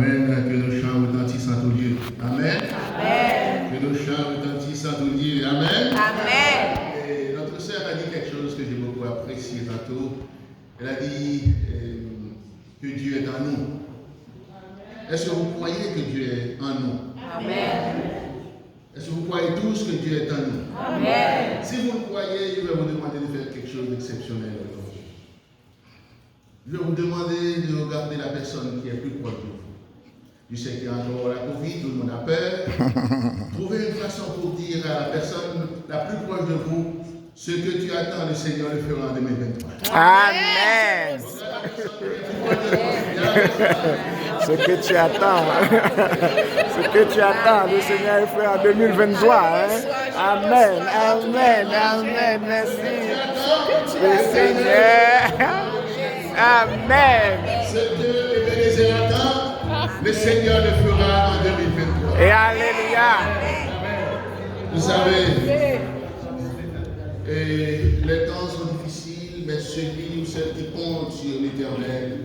Amen. Que nos chants retentissent en tout lieu. Amen. Amen. Que nos chants retentissent en tout lieu. Amen. Amen. Et notre sœur a dit quelque chose que j'ai beaucoup apprécié tantôt. Elle a dit que Dieu est en nous. Est-ce que vous croyez que Dieu est en nous? Amen. Est-ce que vous croyez tous que Dieu est en nous? Amen. Si vous le croyez, je vais vous demander de faire quelque chose d'exceptionnel aujourd'hui. Je vais vous demander de regarder la personne qui est plus proche de vous. Je sais qu'il y a encore la Covid, tout le monde a peur. Trouvez une façon pour dire à la personne la plus proche de vous ce que tu attends, le Seigneur le fera en 2023. Amen. Ce que tu attends, ce que tu attends, le Seigneur le fera en 2023. Hein? Amen, amen, amen. Merci. Le Seigneur. Amen. Ce que Ebenezer attend, le Seigneur le fera en 2023. Et alléluia. Vous savez, les temps sont difficiles, mais celui ou celle qui compte sur l'Éternel,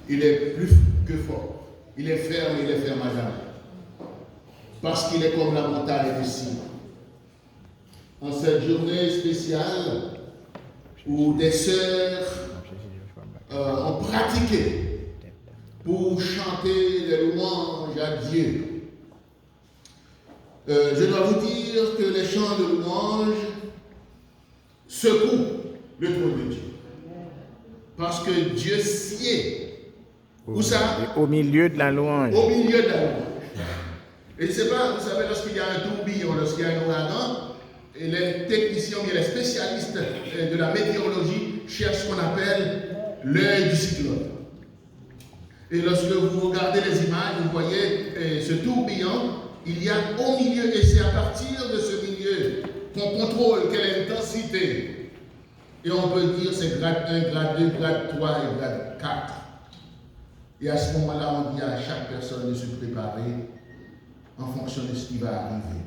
il est plus que fort. Il est ferme à jamais. Parce qu'il est comme la montagne du Sion. En cette journée spéciale où des sœurs ont pratiqué pour chanter les louanges à Dieu. Je dois vous dire que les chants de louange secouent le trône de Dieu. Parce que Dieu sied. Où ça? Au milieu de la louange. Au milieu de la louange. Et je ne sais pas, vous savez, lorsqu'il y a un tourbillon, lorsqu'il y a un ouragan, et les techniciens, les spécialistes de la météorologie cherchent ce qu'on appelle l'œil du cyclone. Et lorsque vous regardez les images, vous voyez ce tourbillon, il y a au milieu, et c'est à partir de ce milieu qu'on contrôle quelle intensité. Et on peut dire c'est grade 1, grade 2, grade 3 et grade 4. Et à ce moment-là, on dit à chaque personne de se préparer en fonction de ce qui va arriver.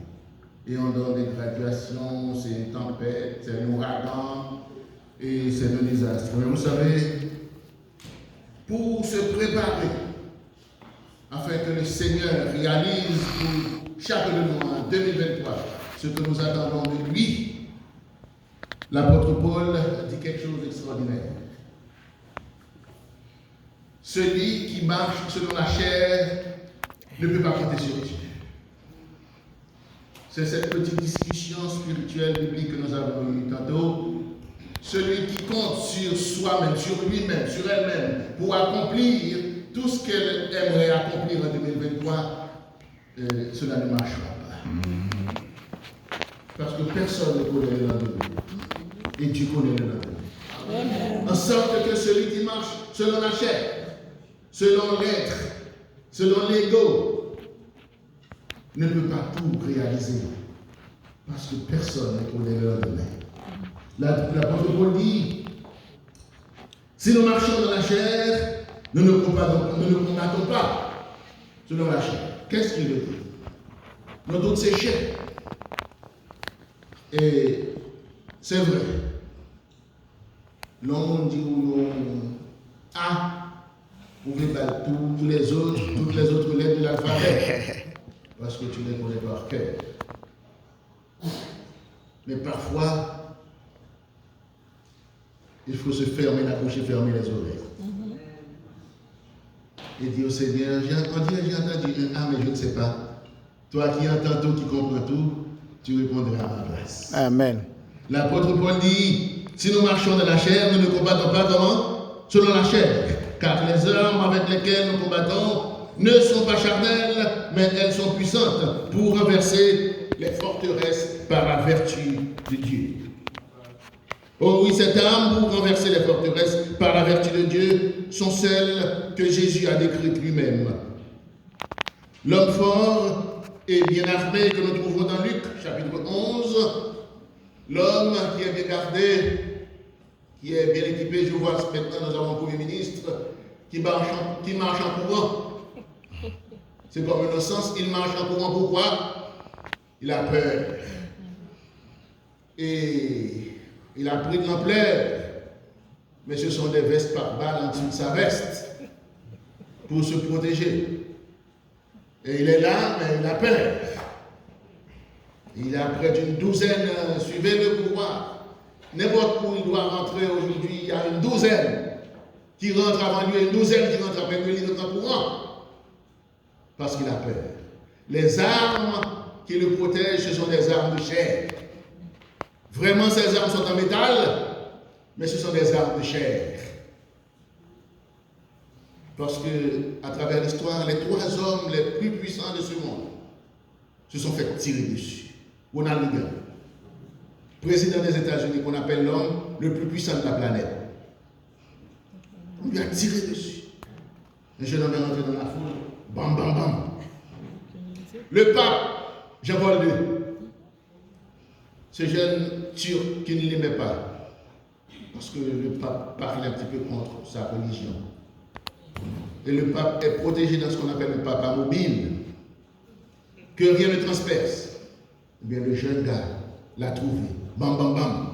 Et on donne des graduations, c'est une tempête, c'est un ouragan, et c'est un désastre. Mais vous savez, pour se préparer, afin que le Seigneur réalise pour chacun de nous en 2023 ce que nous attendons de lui, l'apôtre Paul dit quelque chose d'extraordinaire. Celui qui marche selon la chair ne peut pas compter sur Dieu. C'est cette petite discussion spirituelle biblique que nous avons eue tantôt. Celui qui compte sur soi-même, sur lui-même, sur elle-même, pour accomplir tout ce qu'elle aimerait accomplir en 2023, cela ne marchera pas. Parce que personne ne connaît le lendemain. Et Dieu connaît le lendemain. En sorte que celui qui marche selon la chair, selon l'être, selon l'ego, ne peut pas tout réaliser. Parce que personne ne connaît le lendemain. L'apôtre Paul dit, si nous marchons dans la chair, nous ne combattons pas selon la chair. Qu'est-ce qu'il veut dire? Nous toutes ces chairs. Et c'est vrai. L'homme dit vous pouvez battre tous les autres, toutes les autres lettres de l'alphabet. Parce que tu les connais par cœur. Mais parfois, il faut se fermer la bouche et fermer les oreilles. Et dire au Seigneur, j'ai entendu un mais je ne sais pas. Toi qui entends tout, qui comprends tout, tu répondras à ma place. Amen. L'apôtre Paul dit, si nous marchons dans la chair, nous ne combattons pas comment? Selon la chair. Car les armes avec lesquelles nous combattons ne sont pas charnelles, mais elles sont puissantes pour renverser les forteresses par la vertu de Dieu. Oh oui, ces armes pour renverser les forteresses par la vertu de Dieu sont celles que Jésus a décrites lui-même. L'homme fort et bien armé que nous trouvons dans Luc, chapitre 11, l'homme qui est bien gardé, qui est bien équipé, je vois maintenant nous avons un Premier ministre qui marche en courant. C'est comme un sens, il marche en courant. Pourquoi? Il a peur. Et il a pris de l'ampleur. Mais ce sont des vestes par balles en dessous de sa veste pour se protéger. Et il est là, mais il a peur. Il a près d'une douzaine, suivez le pouvoir. N'importe où il doit rentrer aujourd'hui, il y a une douzaine qui rentre avant lui et une douzaine qui rentre après lui, il rentre en courant. Parce qu'il a peur. Les armes qui le protègent, ce sont des armes de chair. Vraiment, ces armes sont en métal, mais ce sont des armes de chair. Parce que, à travers l'histoire, les 3 hommes les plus puissants de ce monde se sont fait tirer dessus. Ronald Reagan, président des États-Unis, qu'on appelle l'homme le plus puissant de la planète. On lui a tiré dessus. Un jeune homme est rentré dans la foule. Bam, bam, bam. Le pape, Jean-Paul II, ce jeune turc qui ne l'aimait pas, parce que le pape parlait un petit peu contre sa religion. Et le pape est protégé dans ce qu'on appelle le papa mobile, que rien ne transperce. Eh bien, le jeune gars l'a trouvé. Bam, bam, bam.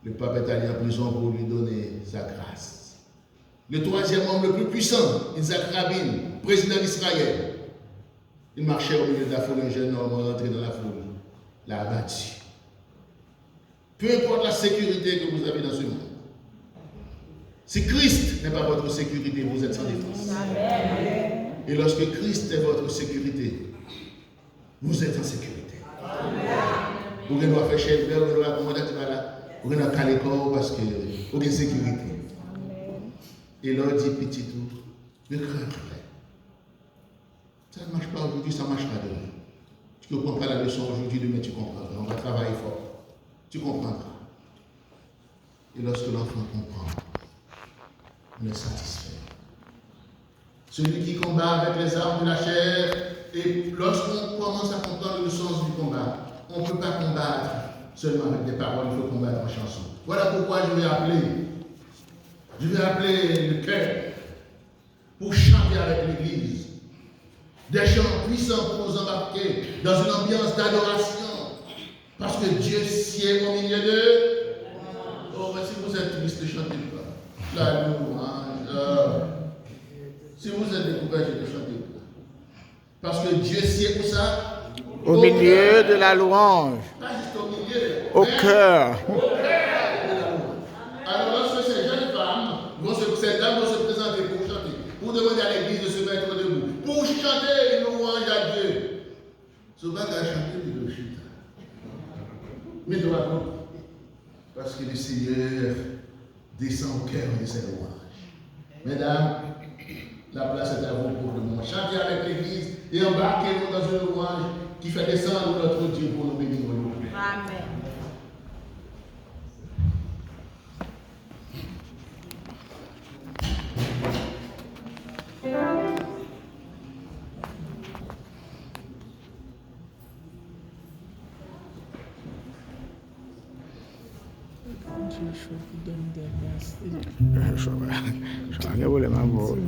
Le pape est allé en prison pour lui donner sa grâce. Le 3e homme le plus puissant, Yitzhak Rabin, président d'Israël. Il marchait au milieu de la foule, un jeune homme rentré dans la foule, l'a abattu. Peu importe la sécurité que vous avez dans ce monde, si Christ n'est pas votre sécurité, vous êtes sans défense. Amen. Et lorsque Christ est votre sécurité, vous êtes en sécurité. Vous ne doit faire chef, vous ne doit commander, vous ne doit caler corps parce que vous avez sécurité. Et là, dit petit tout, ne crains pas. Ça ne marche pas aujourd'hui, ça marchera demain. Tu ne comprends pas la leçon aujourd'hui, demain tu comprendras. On va travailler fort. Tu comprendras. Et lorsque l'enfant comprend, on est satisfait. Celui qui combat avec les armes de la chair, et lorsqu'on commence à comprendre le sens du combat, on ne peut pas combattre seulement avec des paroles, il faut combattre en chanson. Voilà pourquoi je vais appeler le cœur pour chanter avec l'Église. Des chants puissants pour nous embarquer dans une ambiance d'adoration. Parce que Dieu sied au milieu d'eux. Oh, mais si vous êtes triste, ne chantez pas. La louange. Si vous êtes découvert, ne chantez pas. Parce que Dieu sied où ça? Au milieu de la louange. Pas juste au milieu. Au cœur. Alors lorsque ces jeunes femmes, ces dames vont se présenter pour chanter, pour demander à l'église de se mettre debout, pour chanter une louange à Dieu. Ce va qu'à chanter de le chute. Mais de la parce que le Seigneur descend au cœur de ces louanges. Mesdames, la place est à vous pour le moment. Chantez avec l'église et embarquez-nous dans une louange qui fait descendre notre Dieu pour nous bénir. Amen. Soalnya boleh mabuk.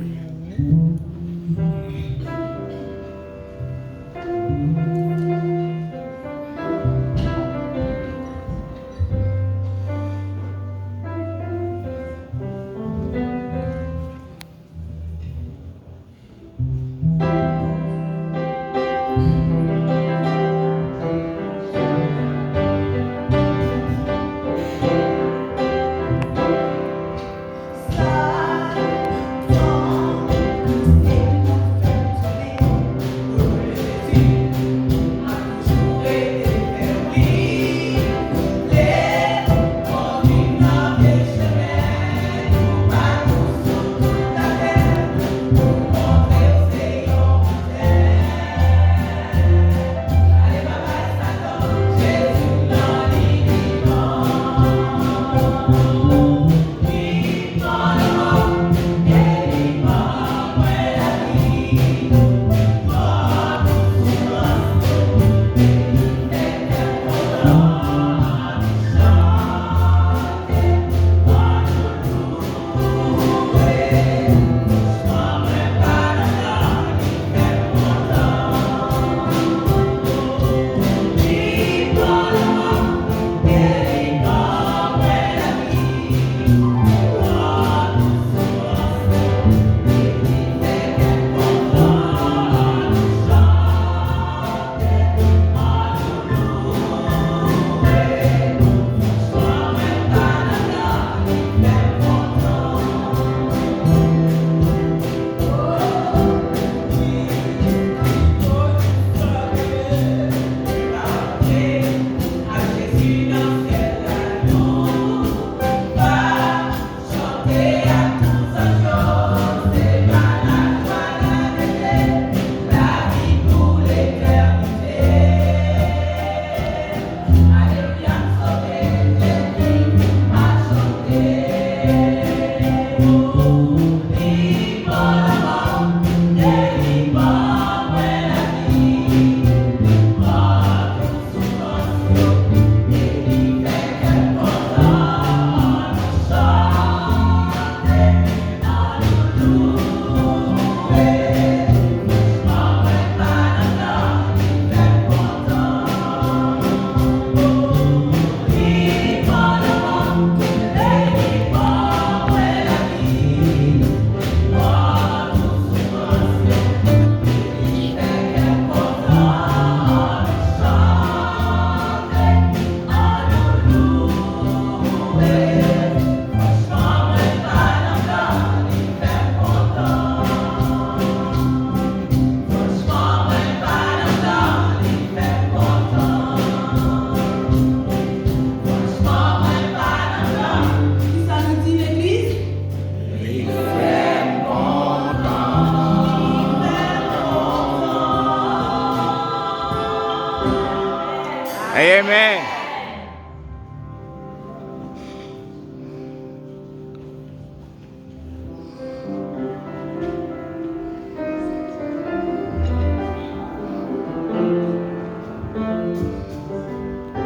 Amen.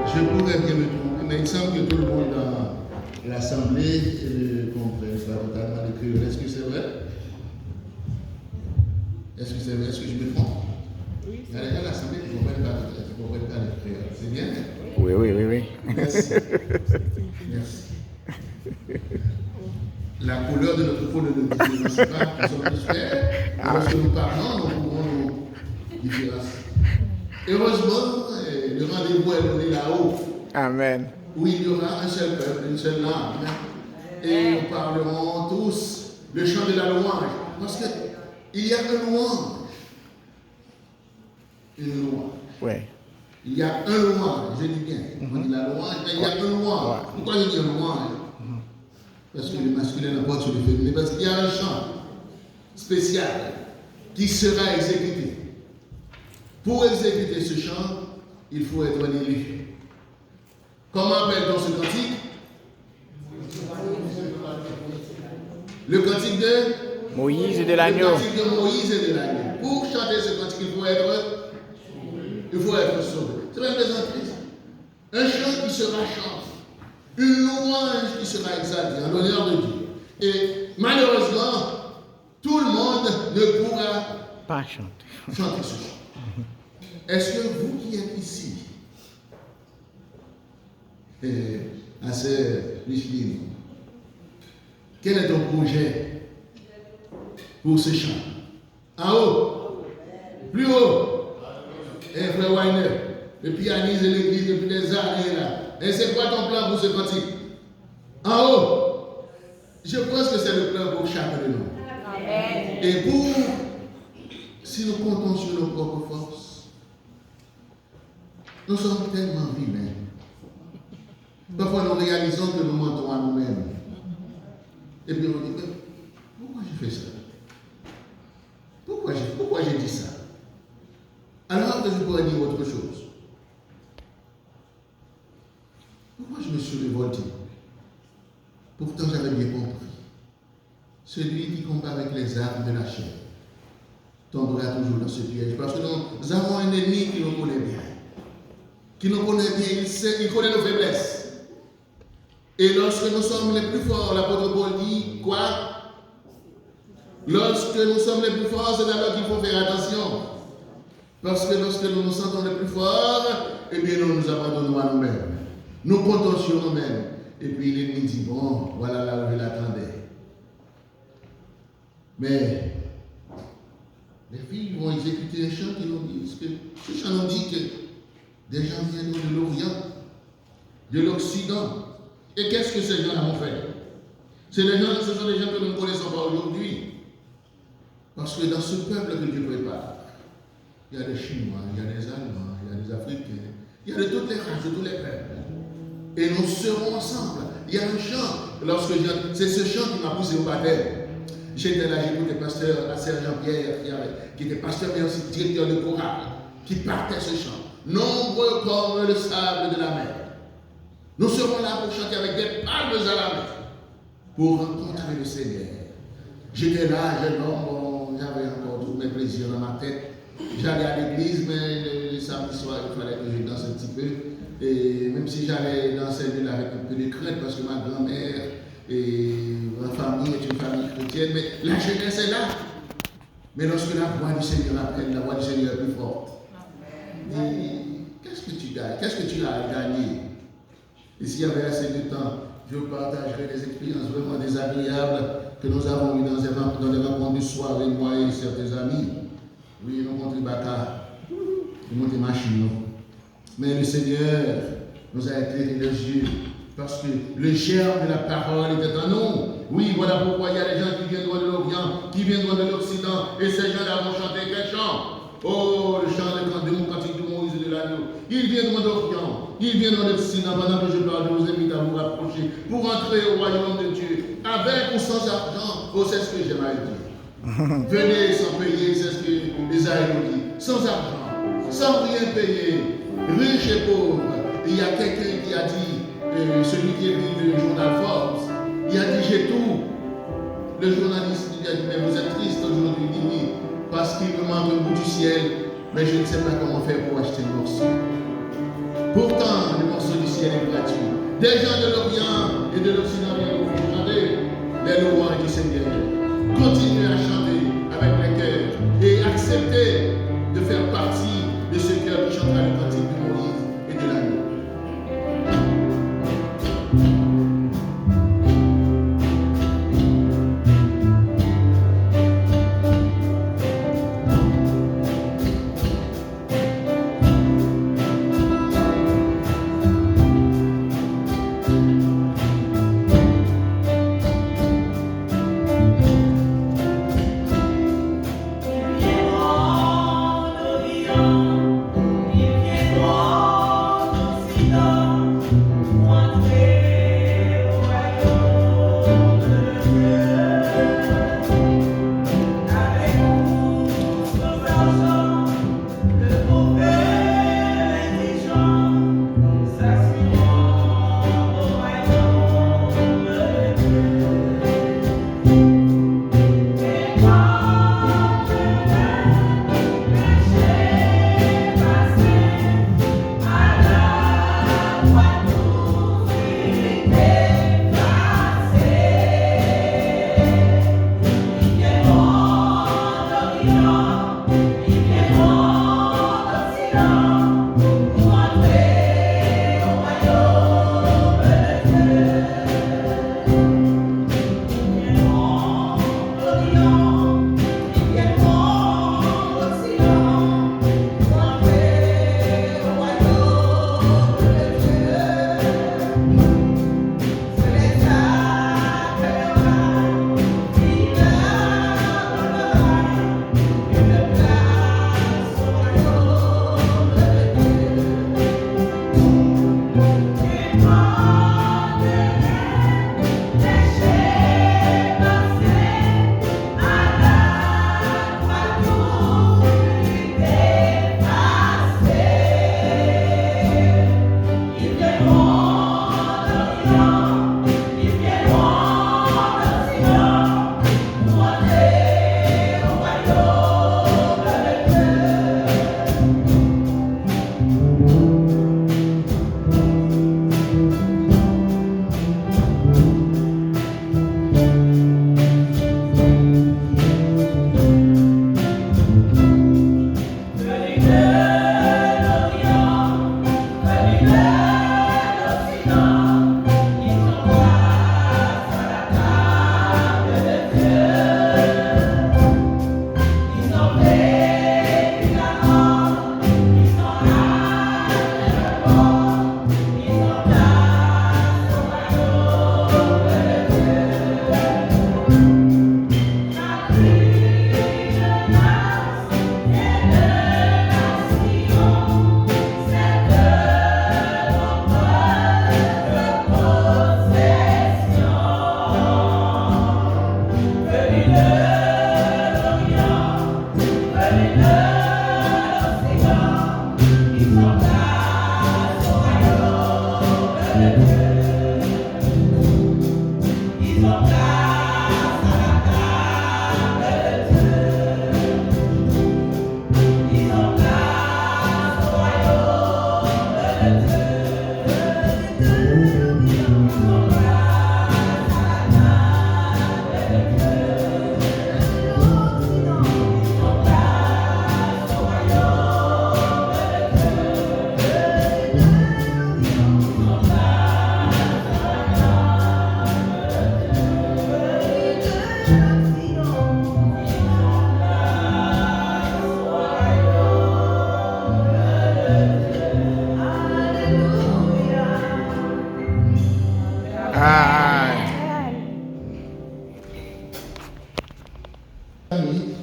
Je pourrais bien me tromper, mais il semble que tout le monde dans l'Assemblée ne comprenne pas totalement le créole. Est-ce que c'est vrai? Est-ce que c'est vrai? Est-ce que je me trompe? Il y a des gens à l'Assemblée qui ne comprennent pas le créole. C'est bien? Oui. Merci. Merci. La couleur de notre peau ne nous différencie pas. Nous sommes tous frères. Et lorsque nous parlons, nous pouvons nous différencier. Heureusement, le rendez-vous est donné là-haut, Amen. où il y aura un seul peuple, une seule langue. Et nous parlerons tous le chant de la louange. Parce qu'il y a un louange. Une louange. Oui. Il y a un louange, je dis bien. On dit la louange, mais il y a un louange. Pourquoi je dis un louange? Parce que le masculin n'apporte sur le féminin. Parce qu'il y a un chant spécial qui sera exécuté. Pour exécuter ce chant, il faut être un élu. Comment appelle-t-on ce cantique? Le cantique de Moïse et de l'agneau. Le cantique de Moïse et de l'agneau. Pour chanter ce cantique, il faut être sauvé. C'est même plaisanterie. Un chant qui sera chanté. Une louange qui sera exaltée en l'honneur de Dieu. Et malheureusement, tout le monde ne pourra Pas chanter. chanter ce chant. Est-ce que vous qui êtes ici, assez Micheline, quel est ton projet pour ce chant? En haut? Plus haut? Frère Weiner, le pianiste de l'église depuis des années là. Et c'est quoi ton plan pour ce cantique? En haut? Je pense que c'est le plan pour chacun de nous. Amen. Et si nous comptons sur nos propres forces, nous sommes tellement vilains. Parfois, nous réalisons que nous mentons à nous-mêmes. Et puis, on dit, pourquoi j'ai fait ça? Pourquoi j'ai dit ça? Alors que je pourrais dire autre chose. Pourquoi je me suis révolté? Pourtant, j'avais bien compris. Celui qui combat avec les armes de la chair tombera toujours dans ce piège. Parce que nous avons un ennemi qui nous connaît bien. Qui nous connaît bien, il connaît nos faiblesses. Et lorsque nous sommes les plus forts, l'apôtre Paul dit quoi? Lorsque nous sommes les plus forts, c'est alors qu'il faut faire attention. Parce que lorsque nous nous sentons les plus forts, eh bien nous nous abandonnons à nous-mêmes. Nous comptons sur nous-mêmes. Et puis l'ennemi dit, bon, voilà là où je l'attendais. Mais les filles vont exécuter un chant qui nous dit, que ce chant nous dit que des gens viennent de l'Orient, de l'Occident. Et qu'est-ce que ces gens-là ont fait? Ce sont des gens que nous ne connaissons pas aujourd'hui. Parce que dans ce peuple que Dieu prépare, il y a des Chinois, il y a des Allemands, il y a des Africains, il y a de toutes les races, de tous les peuples. Et nous serons ensemble. Il y a un chant. C'est ce chant qui m'a poussé au baptême. J'étais là, j'écoutais pasteur Jean-Pierre, qui était pasteur mais aussi directeur de chorale, qui partait ce chant. Nombreux comme le sable de la mer. Nous serons là pour chanter avec des palmes à la main, pour rencontrer le Seigneur. J'étais là, jeune homme, j'avais encore tous mes plaisirs dans ma tête. J'allais à l'église, mais le samedi soir, il fallait que je danse un petit peu. Et même si j'allais danser avec un peu de crainte, parce que ma grand-mère et ma famille est une famille chrétienne, mais la jeunesse est là. Mais lorsque la voix du Seigneur appelle, la voix du Seigneur est plus forte. Qu'est-ce que tu gagnes? Qu'est-ce que tu as gagné? Et s'il y avait assez de temps, je partagerai des expériences vraiment désagréables que nous avons eues dans des rencontres du soir avec moi et certains amis. Oui, nous montrons Baka, nous montrons machine. Mais le Seigneur nous a éclairé les yeux parce que le germe de la parole était en nous. Oui, voilà pourquoi il y a des gens qui viennent de l'Orient, qui viennent de l'Occident, et ces gens-là vont chanter quel chant? Oh, le chant de mon cantique de Moïse et de l'agneau. Ils viennent de l'Orient, ils viennent de l'Occident. Pendant que je parle, je vous invite à vous rapprocher pour entrer au royaume de Dieu, avec ou sans argent. Oh, c'est ce que j'aimerais dire. Venez sans payer, c'est ce que Isaïe nous dit. Sans argent, sans rien payer, riche et pauvre. il y a quelqu'un qui a dit, celui qui écrit le journal Forbes, il a dit j'ai tout. Le journaliste lui a dit mais vous êtes triste aujourd'hui, il dit oui, parce qu'il me manque le bout du ciel, mais je ne sais pas comment faire pour acheter le morceau. Pourtant, le morceau du ciel est gratuit. Des gens de l'Orient et de l'Occident viennent vous chanter les louanges du Seigneur. Continuez à chanter avec les cœurs et acceptez de faire partie de ce cœur qui chantera le cantique de Moïse et de l'agneau.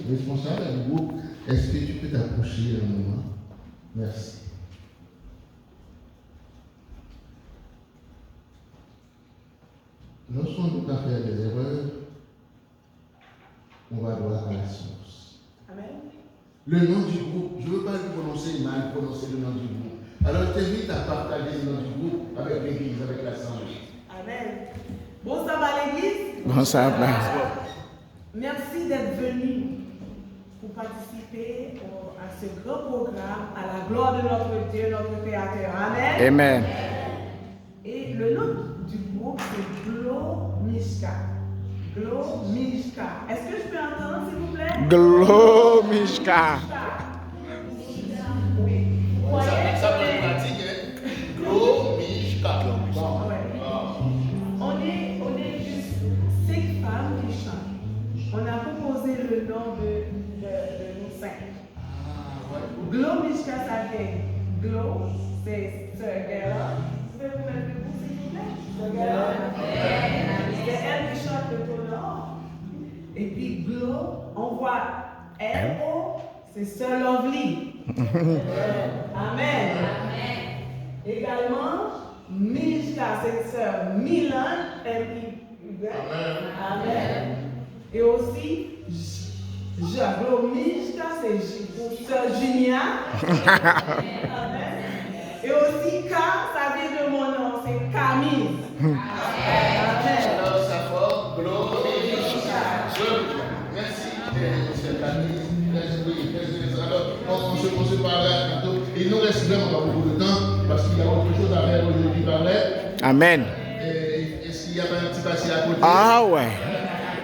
Responsable du groupe, est-ce que tu peux t'approcher un moment? Merci. Lorsqu'on ne peut pas faire des erreurs, on va droit à la source. Amen. Le nom du groupe, je ne veux pas le prononcer mal, prononcer le nom du groupe. Alors je t'invite à partager notre groupe avec l'église, avec l'assemblée. Amen. Bon sabbat l'église. Bon sabbat. Merci d'être venu pour participer à ce grand programme à la gloire de notre Dieu, notre Créateur. Amen. Amen. Et le nom du groupe, c'est Glo Mishka. Glo Mishka. Est-ce que je peux entendre, s'il vous plaît? Glo Mishka. Oui. Vous voyez? Ça peut être pratique, hein? Glo Mishka. On est juste 5 femmes qui chantent. On a proposé le nom de nous 5. Glo Mishka, ça vient. Glo, c'est Sœur Gala. Vous pouvez vous mettre debout, s'il vous plaît? Sœur Gala. C'est elle qui chante le tonneau. Et puis Glo, on voit L-O, c'est Sœur Lovely. Amen. Également, Mishka, c'est Sœur Milan. Amen. Et aussi, Glo Mishka, c'est pour Sœur Junia. Amen. Et aussi, K, ça vient de mon nom, c'est Camille. Amen. Alors, ça fort, Glo Mishka. Merci, M. Camille. Alors, on se parlera bientôt. Il nous reste vraiment pas beaucoup de temps parce qu'il y a autre chose à faire aujourd'hui par là. Amen. Est-ce qu'il y a pas un petit passé à côté? Ah ouais.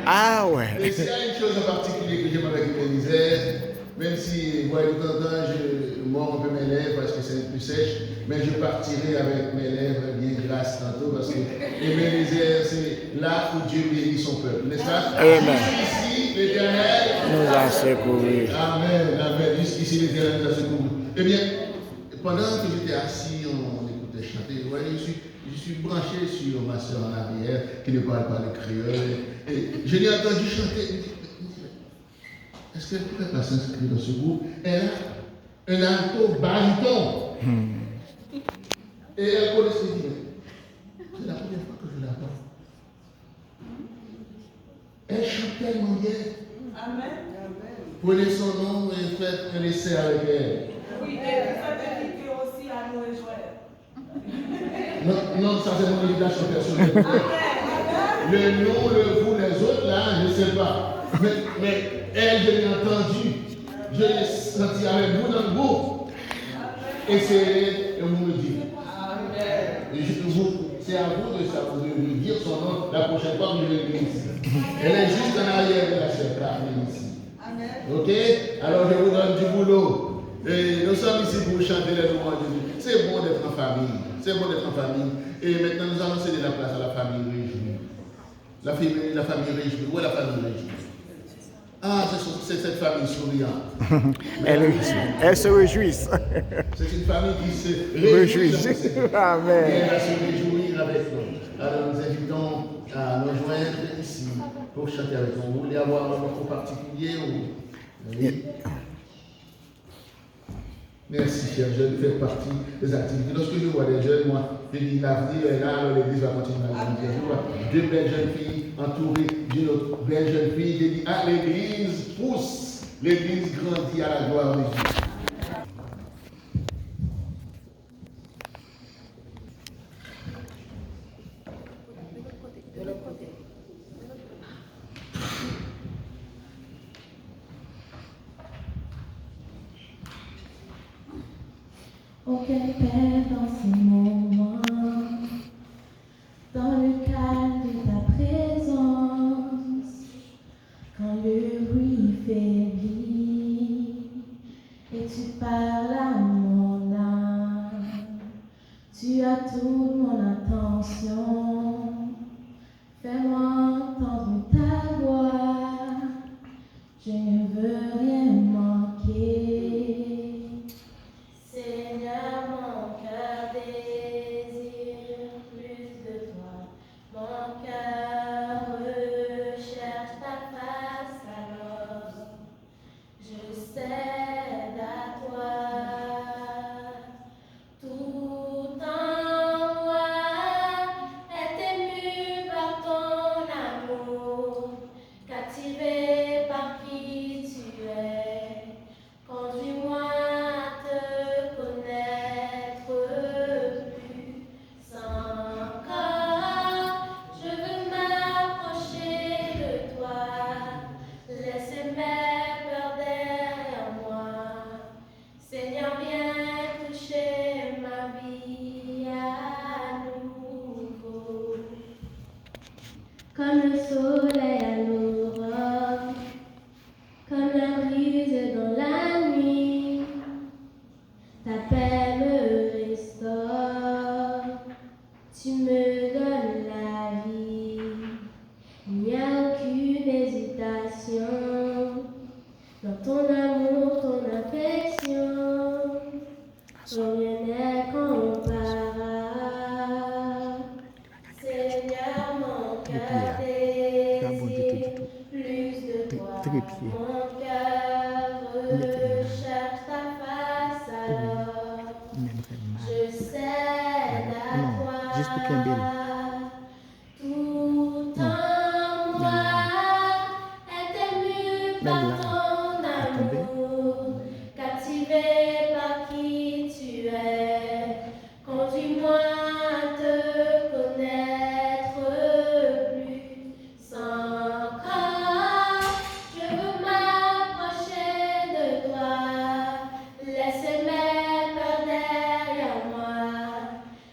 Ah ouais. Et s'il y a une chose en particulier que j'aime avec Ebenezer, même si, moi, de temps en temps, je mords un peu mes lèvres parce que c'est un peu sèche, mais je partirai avec mes lèvres bien grasses tantôt parce que Ebenezer, c'est là où Dieu bénit son peuple, n'est-ce pas? Amen. Jusqu'ici, l'Éternel Nous a secourus. Amen, amen. Jusqu'ici, l'Éternel nous a secourus. Eh bien, pendant que j'étais assis, on écoutait chanter, vous voyez, je suis branché sur ma soeur en arrière qui ne parle pas le créole. Et je l'ai entendu chanter. Est-ce qu'elle pourrait pas s'inscrire dans ce groupe? Elle a un alto baryton. Et elle connaissait dire, c'est la première fois que je la vois. Elle chante tellement bien. Amen. Prenez son nom et faites un essai avec elle. Oui, et faites inviter aussi à nous rejoindre. Non, ça c'est mon invitation personnelle. Le nom, le vous, les autres, là, je ne sais pas. Mais elle, je l'ai entendu. Je l'ai senti avec vous dans le groupe. Et c'est vous me dites. C'est à vous de dire son nom la prochaine fois que je vais venir ici. Elle est juste en arrière de la chef ici. Ok? Alors je vous donne du boulot. Et nous sommes ici pour chanter les louanges de Dieu. C'est bon d'être en famille. C'est bon d'être en famille. Et maintenant nous allons céder la place à la famille réjouie. La famille réjouie. Où est la famille réjouie? Ah, c'est cette famille souriante. Elle se réjouit. C'est une famille qui se réjouit. Amen. Et elle va se réjouir avec nous. Alors nous invitons à nous joindre ici pour chanter avec nous. Vous voulez avoir un moment particulier ou... Oui. Merci, chers jeunes, faites partie des activités. Lorsque je vois des jeunes, moi, je dis l'avenir est là, alors l'église va continuer à grandir. Je vois deux belles jeunes filles entourées d'une autre belle jeune fille. Je dis, ah, l'église pousse, l'église grandit à la gloire de Dieu. Oh, quelle paix dans ces moments, dans le calme de ta présence, quand le bruit faiblit et tu parles à mon âme, tu as toute mon attention, fais-moi entendre ta voix, je ne veux rien manquer. Seigneur, mon cœur désire plus de toi. Mon cœur recherche ta face, alors je cède à toi. Tout en moi est ému par ton amour. comme le soleil à l'aurore, comme la brise dans la nuit. Ta paix me restaure, tu me donnes la vie. Il n'y a aucune hésitation dans ton amour, ton affection. Rien n'est comparable. Seigneur, mon cœur désire plus de toi. Mon cœur recherche ta face alors. Je cède à toi. Tout en moi est ému par ton amour, captivé par qui tu es. Conduis-moi à te connaître plus encore. Je veux m'approcher de toi, laisse mes peurs derrière moi.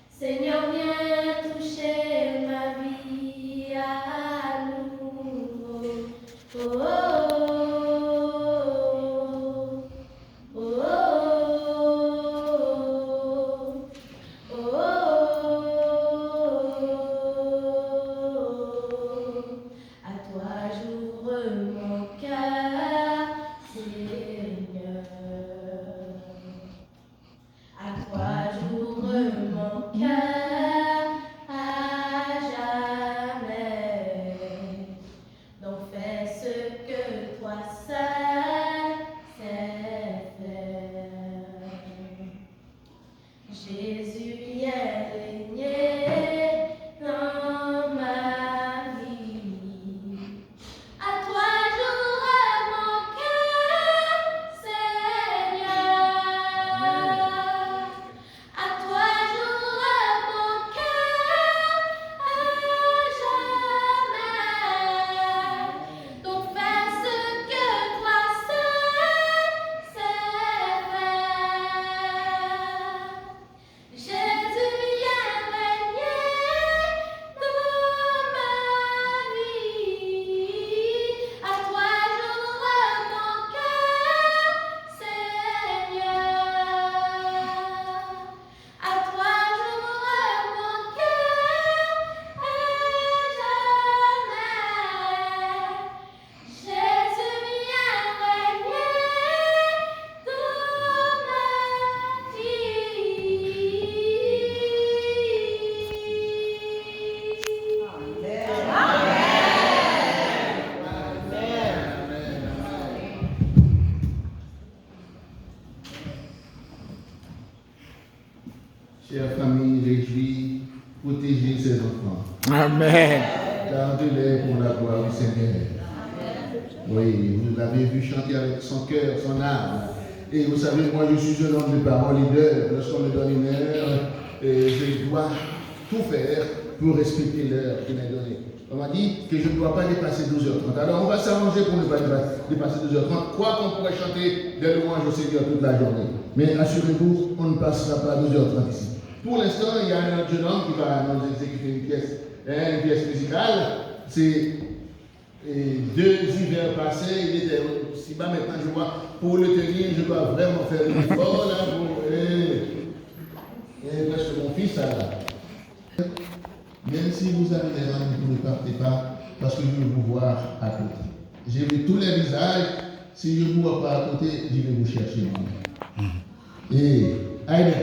Seigneur, viens toucher ma vie à nouveau. Oh, oh, oh, oh, oh, oh, à toi j'ouvre mon cœur, Seigneur. À toi j'ouvre mon cœur à jamais. Donc fais ce que toi seul sais faire. Jésus, viens régner dans ma vie. À toi j'ouvre mon cœur, Seigneur. À toi j'ouvre mon cœur à jamais. Donc fais ce que toi seul sais faire. Jésus, viens régner dans ma vie. À toi j'ouvre mon cœur, Seigneur. À toi j'ouvre mon cœur à jamais. Jésus, viens régner dans ma Chère famille, réjouis, protégez ces enfants. Amen. Gardez-les pour la gloire du Seigneur. Oui, vous l'avez vu chanter avec son cœur, son âme. Et vous savez, moi je suis un homme de parole leader. Lorsqu'on me donne une heure, je dois tout faire pour respecter l'heure qui m'est donnée. On m'a dit que je ne dois pas dépasser 12h30. Alors on va s'arranger pour ne pas dépasser 12h30. Quoi qu'on pourrait chanter des louanges au Seigneur toute la journée. Mais assurez-vous, on ne passera pas 12h30 ici. Pour l'instant, il y a un jeune homme qui va nous exécuter une pièce musicale. C'est 2 hivers passés, il était si bas. Maintenant, je vois, pour le tenir, je dois vraiment faire un effort là. Parce que mon fils, là. Même si vous avez des langues, vous ne partez pas, parce que je veux vous voir à côté. J'ai vu tous les visages. Si je ne vous vois pas à côté, je vais vous chercher. Et, allez.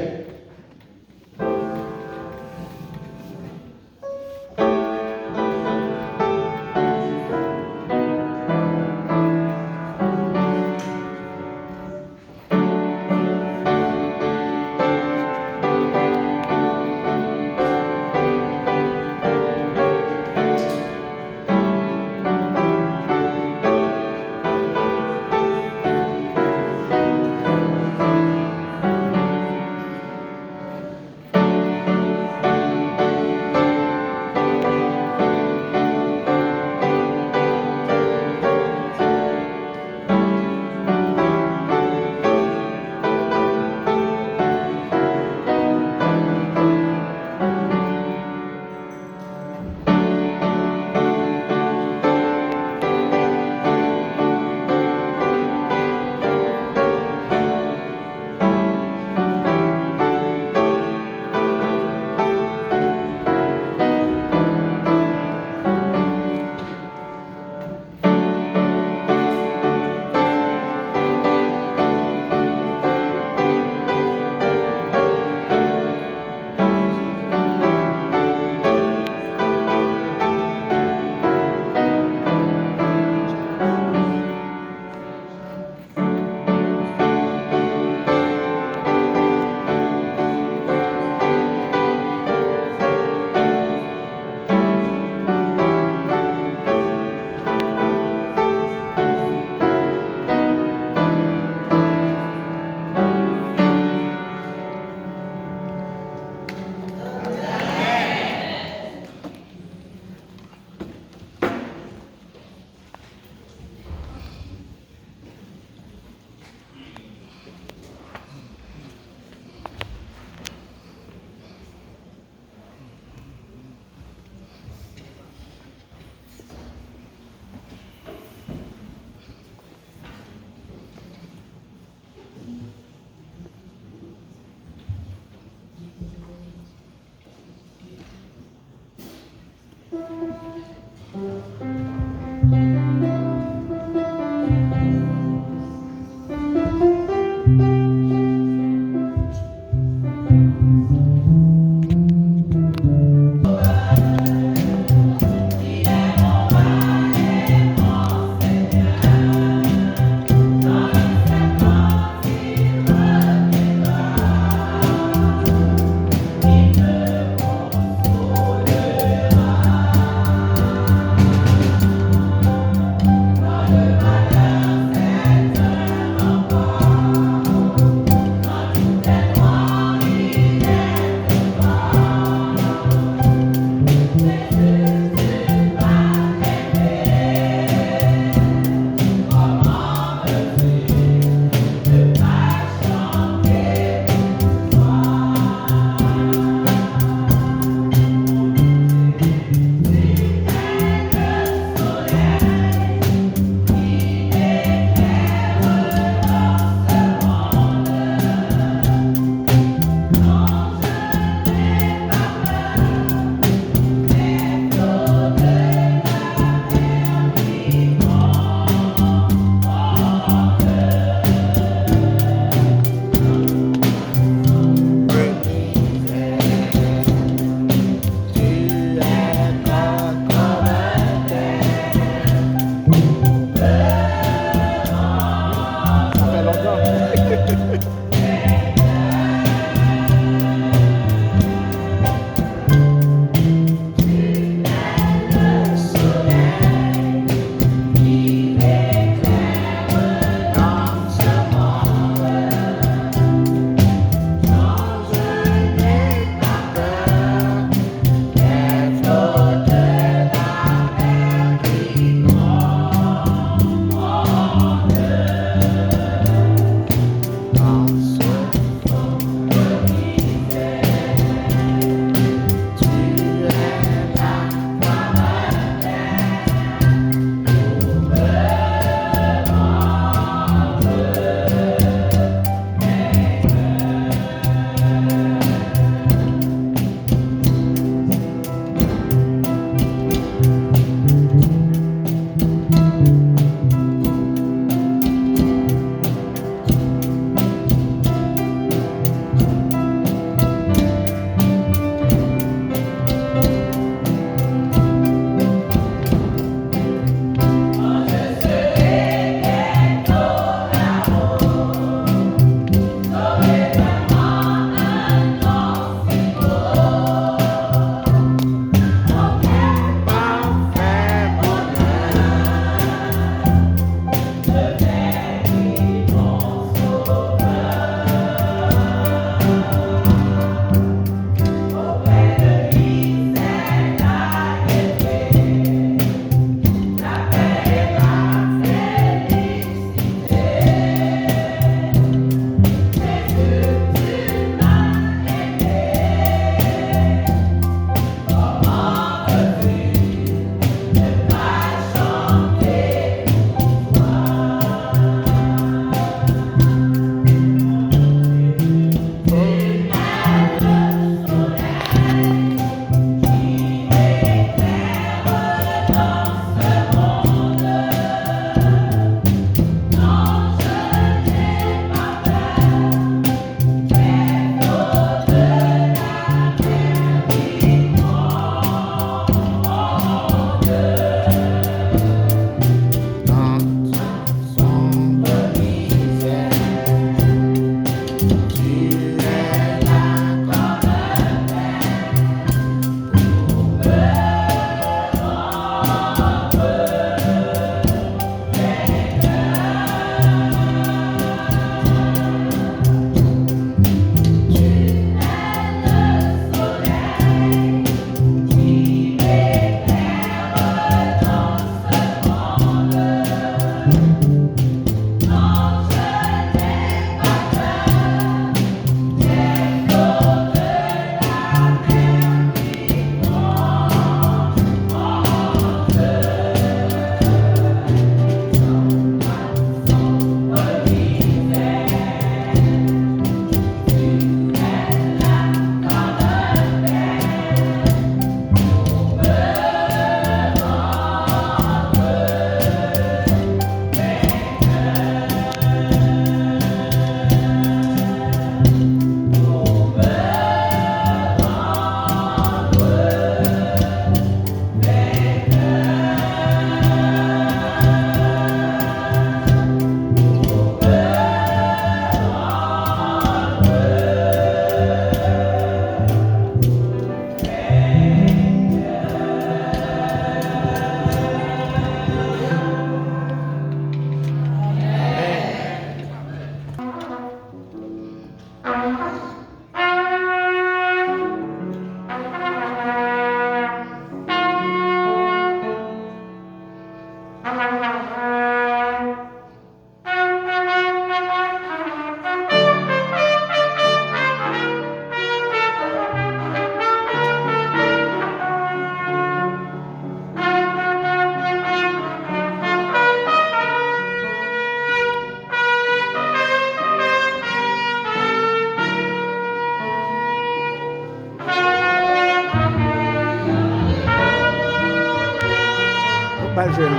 Pas jeune, non.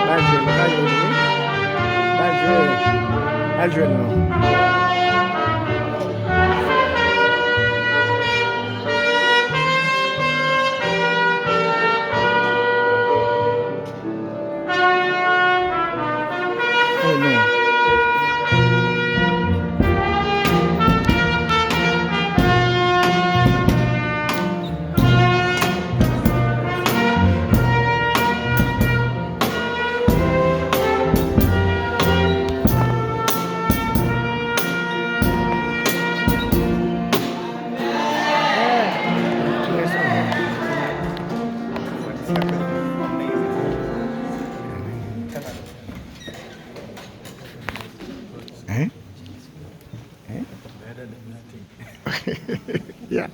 Pas jeune, pas jeune. Pas jeune. Pas jeune, non. Oh non. Hein? Hein? Yeah.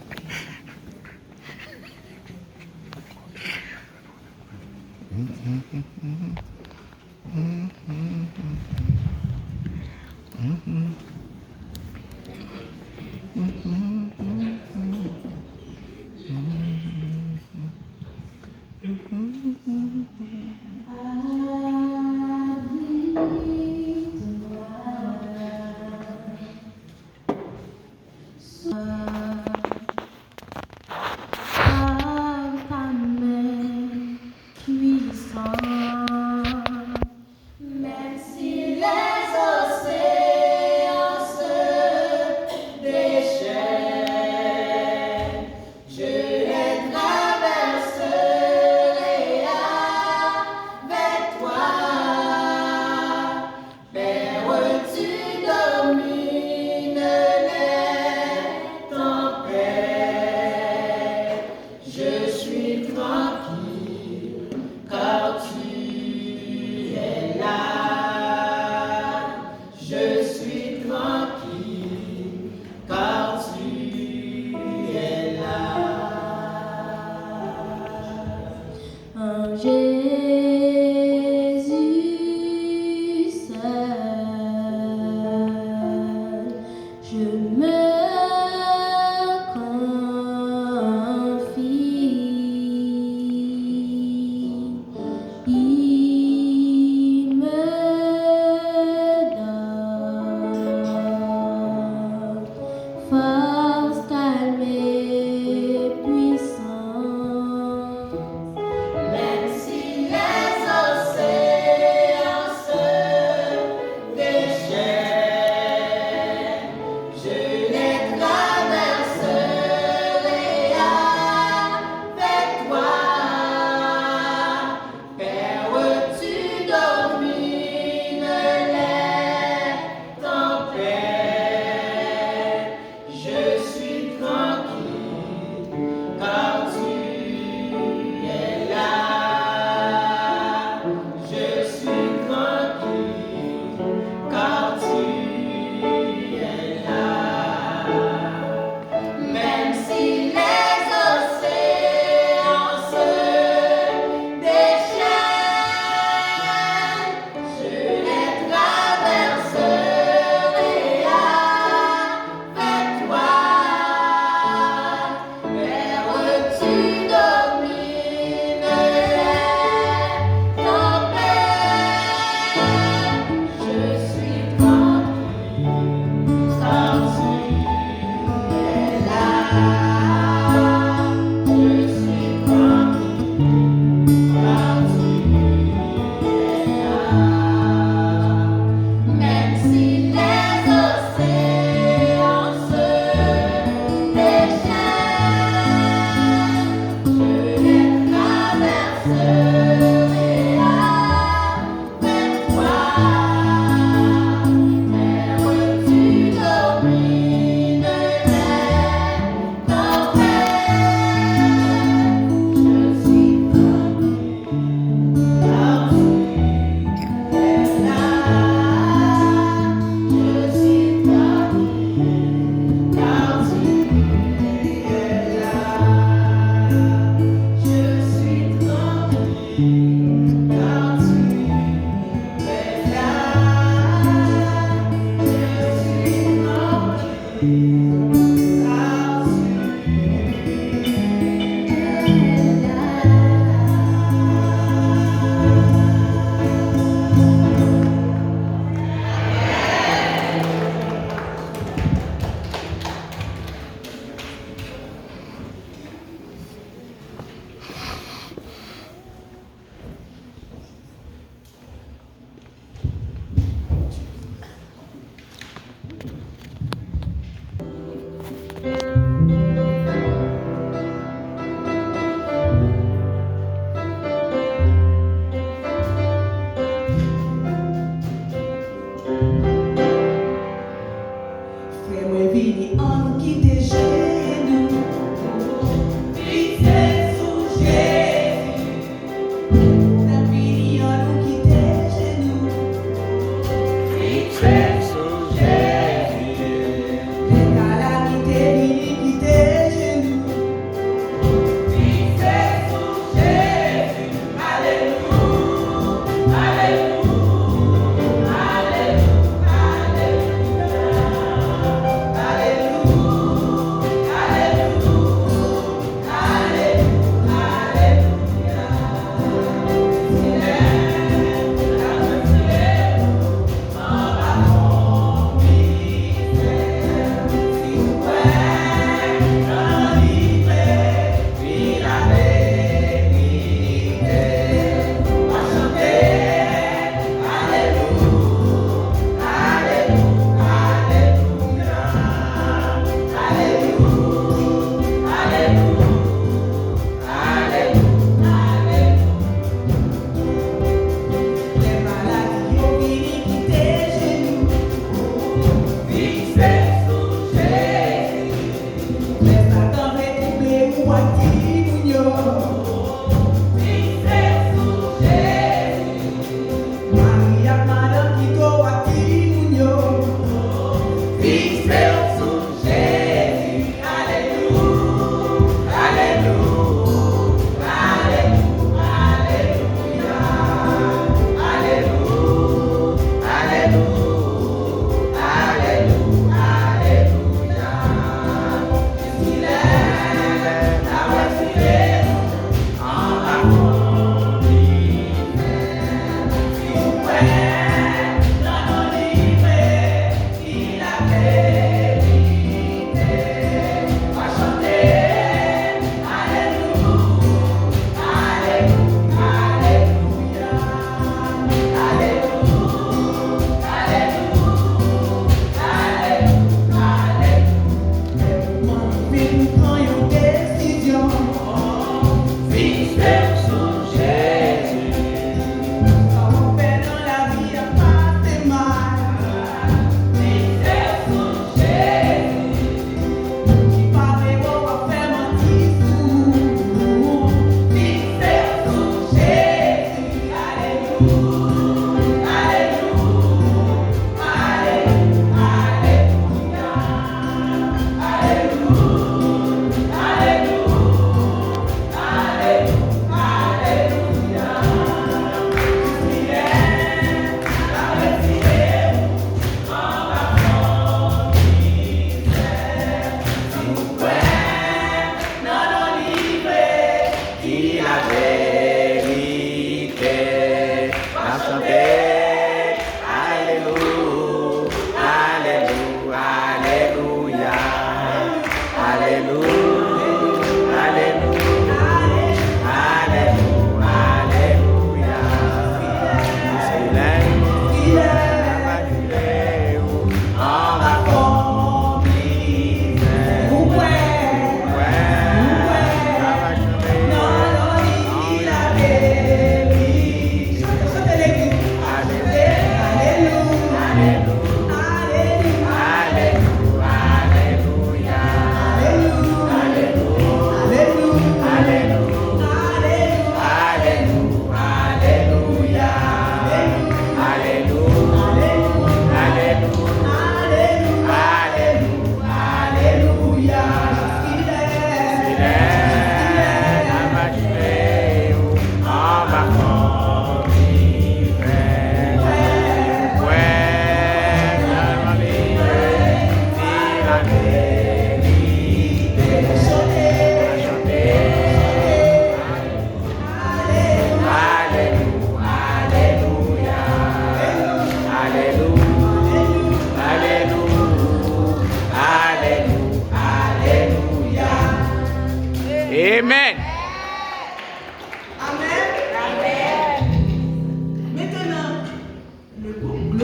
Même si les océans se déchaînent.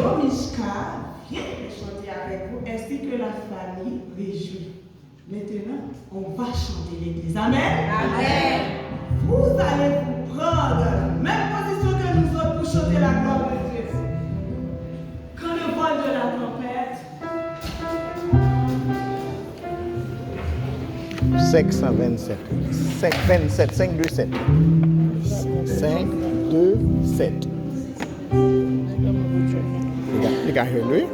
Glo Mishka vient de chanter avec vous, ainsi que la famille réjouit. Maintenant, on va chanter l'église. Amen. Amen. Vous allez vous prendre la même position que nous autres pour chanter la gloire de Dieu. Quand le vol de la tempête, 527. 527. 527. 527. You got here, Louis?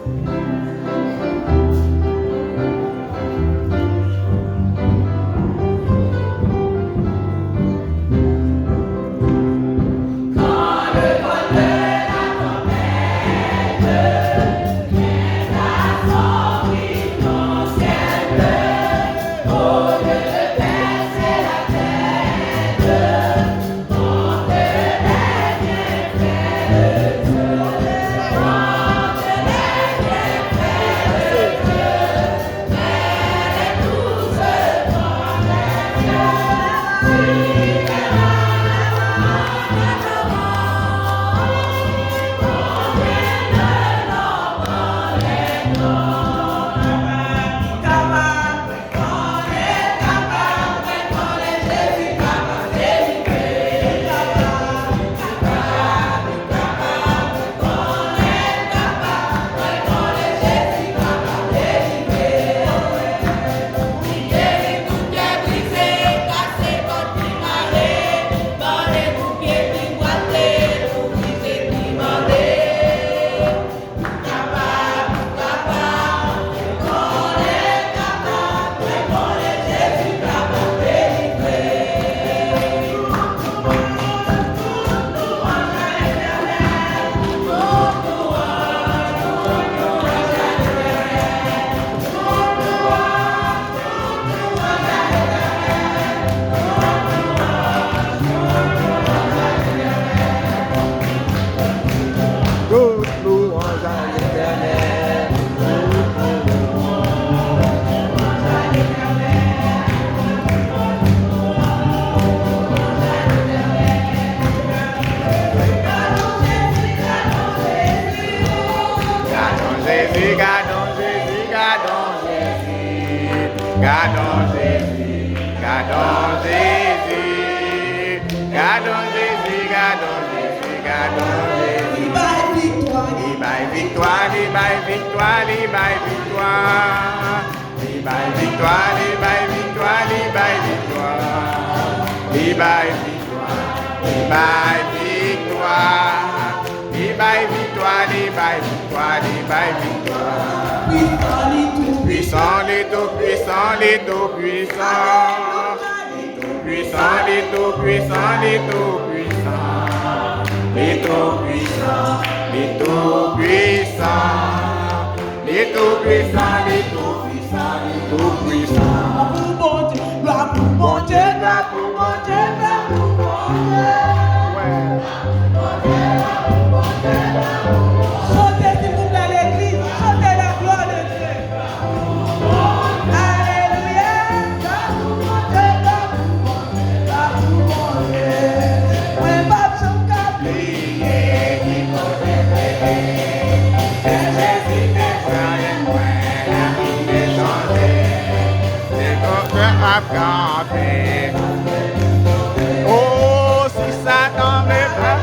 Oh, si Satan me bat,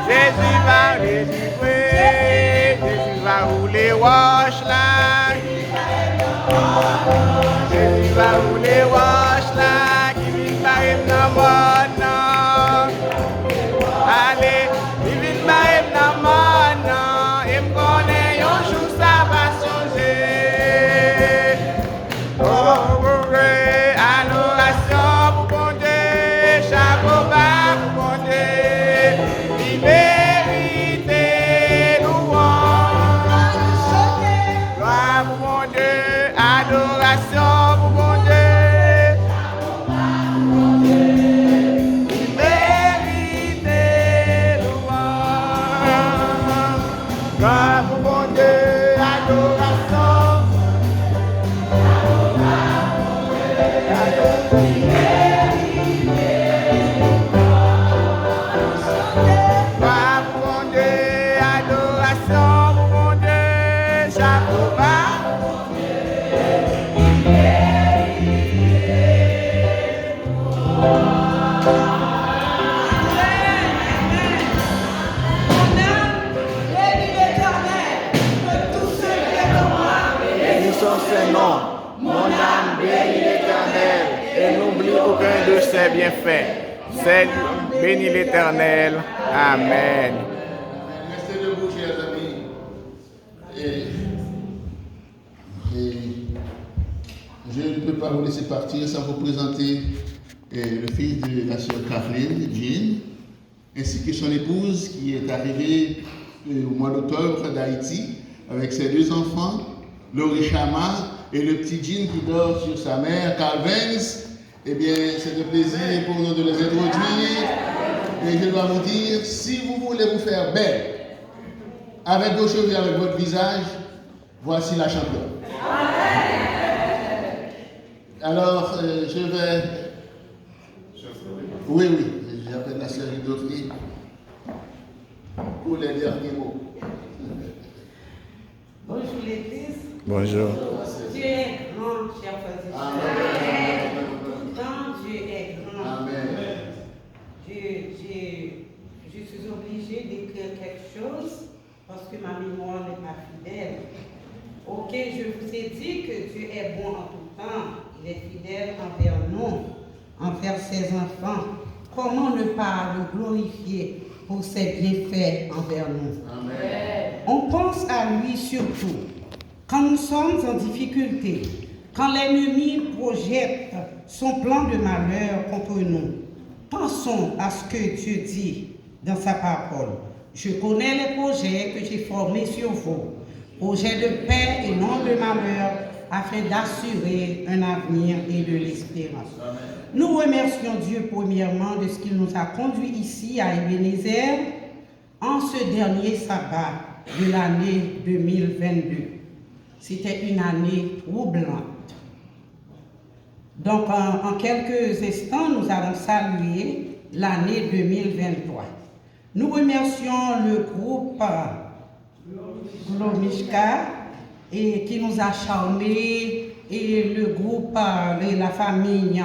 Jésus va délivrer, Jésus va rouler wash là, Jésus va rouler wash là, qui va être dans mon nom. Allez, il va être dans mon nom, et me connaît un jour ça va changer. Oh, allô, son Saint-Nom. Mon âme bénit l'Éternel et n'oublie aucun de ses bienfaits. Bénis l'Éternel. Amen. Restez debout, chers amis. Et je ne peux pas vous laisser partir sans vous présenter le fils de la sœur Kathleen, Jean, ainsi que son épouse qui est arrivée au mois d'octobre d'Haïti avec ses 2 enfants, Laurie Chama et le petit Jean qui dort sur sa mère, Calvins. Eh bien, c'est un plaisir pour nous de les introduire. Et je dois vous dire, si vous voulez vous faire belle, avec vos cheveux, avec votre visage, voici la championne. Alors, je vais... Oui, j'appelle la sœur Ludovie pour les derniers mots. Bonjour l'Église. Bonjour. Dieu est grand, chers frères et sœurs. Pourtant, Dieu est grand. Amen. Je suis obligée d'écrire quelque chose parce que ma mémoire n'est pas fidèle. Ok, je vous ai dit que Dieu est bon en tout temps. Il est fidèle envers nous, envers ses enfants. Comment ne pas le glorifier pour ses bienfaits envers nous? Amen. On pense à lui surtout quand nous sommes en difficulté, quand l'ennemi projette son plan de malheur contre nous. Pensons à ce que Dieu dit dans sa parole. Je connais les projets que j'ai formés sur vous, projets de paix et non de malheur, afin d'assurer un avenir et de l'espérance. Nous remercions Dieu premièrement de ce qu'il nous a conduits ici à Ebenezer en ce dernier sabbat de l'année 2022. C'était une année troublante. Donc, en quelques instants, nous allons saluer l'année 2023. Nous remercions le groupe Glomishka et qui nous a charmés, et le groupe et la famille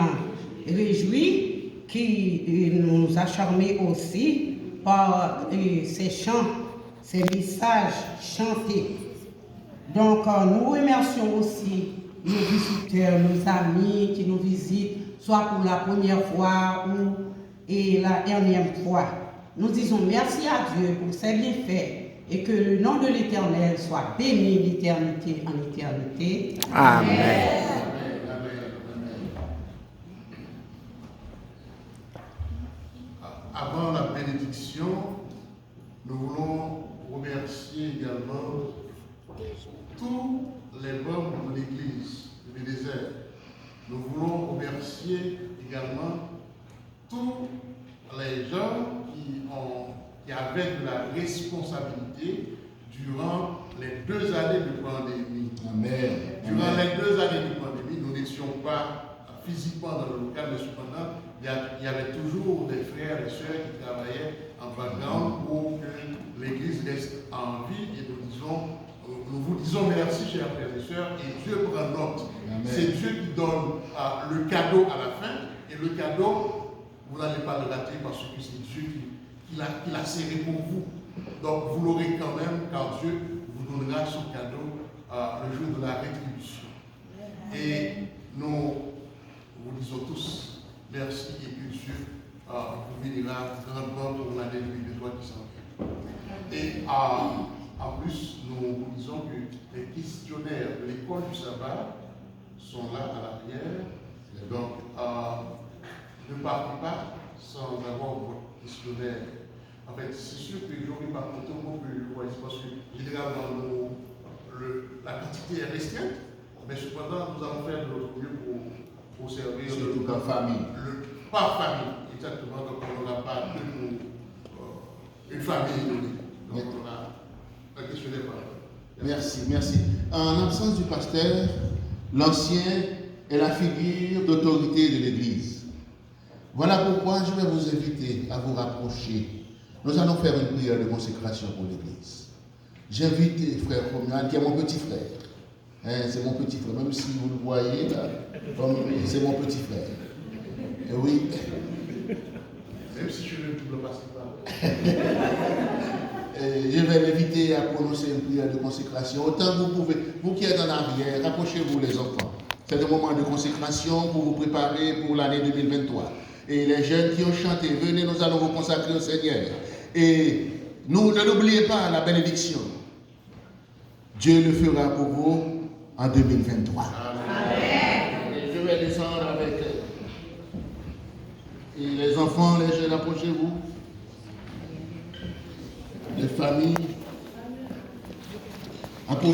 Réjouis qui nous a charmés aussi par ces chants, ces messages chantés. Donc, nous remercions aussi nos visiteurs, nos amis qui nous visitent, soit pour la première fois ou la dernière fois. Nous disons merci à Dieu pour ses bienfaits et que le nom de l'Éternel soit béni d'éternité en éternité. Amen. Avant la bénédiction, nous voulons remercier également tous les membres de l'Église de Ebenezer. Nous voulons remercier également tous les gens qui avaient de la responsabilité durant les 2 années de pandémie. Amen. Durant les 2 années de pandémie, nous n'étions pas physiquement dans le local, mais cependant, il y avait toujours des frères et sœurs qui travaillaient en background pour que l'Église reste en vie. Et nous vous disons merci, chers frères et sœurs, et Dieu prend note. C'est Dieu qui donne le cadeau à la fin, et le cadeau, vous n'allez pas le rater parce que c'est Dieu qui l'a serré pour vous. Donc vous l'aurez quand même, car Dieu vous donnera son cadeau le jour de la rétribution. Et nous vous disons tous merci et que Dieu vous bénira grandement pour l'année 2023 qui s'en vient. Et en plus, nous vous disons que les questionnaires de l'école du sabbat sont là à l'arrière. Donc, ne partez pas sans avoir votre questionnaire. En fait, c'est sûr que j'aurais pas compté au mot que je vois ici, parce que généralement, la quantité est restreinte, mais cependant, nous allons faire de notre mieux pour servir surtout en famille. Par famille, exactement. Donc, on n'aura pas une famille donnée. Donc, on a un questionnaire par famille. Merci. En absence du pasteur, l'ancien est la figure d'autorité de l'Église. Voilà pourquoi je vais vous inviter à vous rapprocher. Nous allons faire une prière de consécration pour l'Église. J'invite frère Romuald, qui est mon petit frère. C'est mon petit frère, même si vous le voyez là, c'est mon petit frère. Et oui. Même si je ne le passe pas. je vais l'inviter à prononcer une prière de consécration. Autant que vous pouvez, vous qui êtes en arrière, rapprochez-vous les enfants. C'est un moment de consécration pour vous préparer pour l'année 2023. Et les jeunes qui ont chanté, venez, nous allons vous consacrer au Seigneur. Et nous, ne l'oubliez pas, la bénédiction. Dieu le fera pour vous en 2023. Amen. Et je vais descendre avec et les enfants, les jeunes, approchez-vous. Les familles, approchez-vous.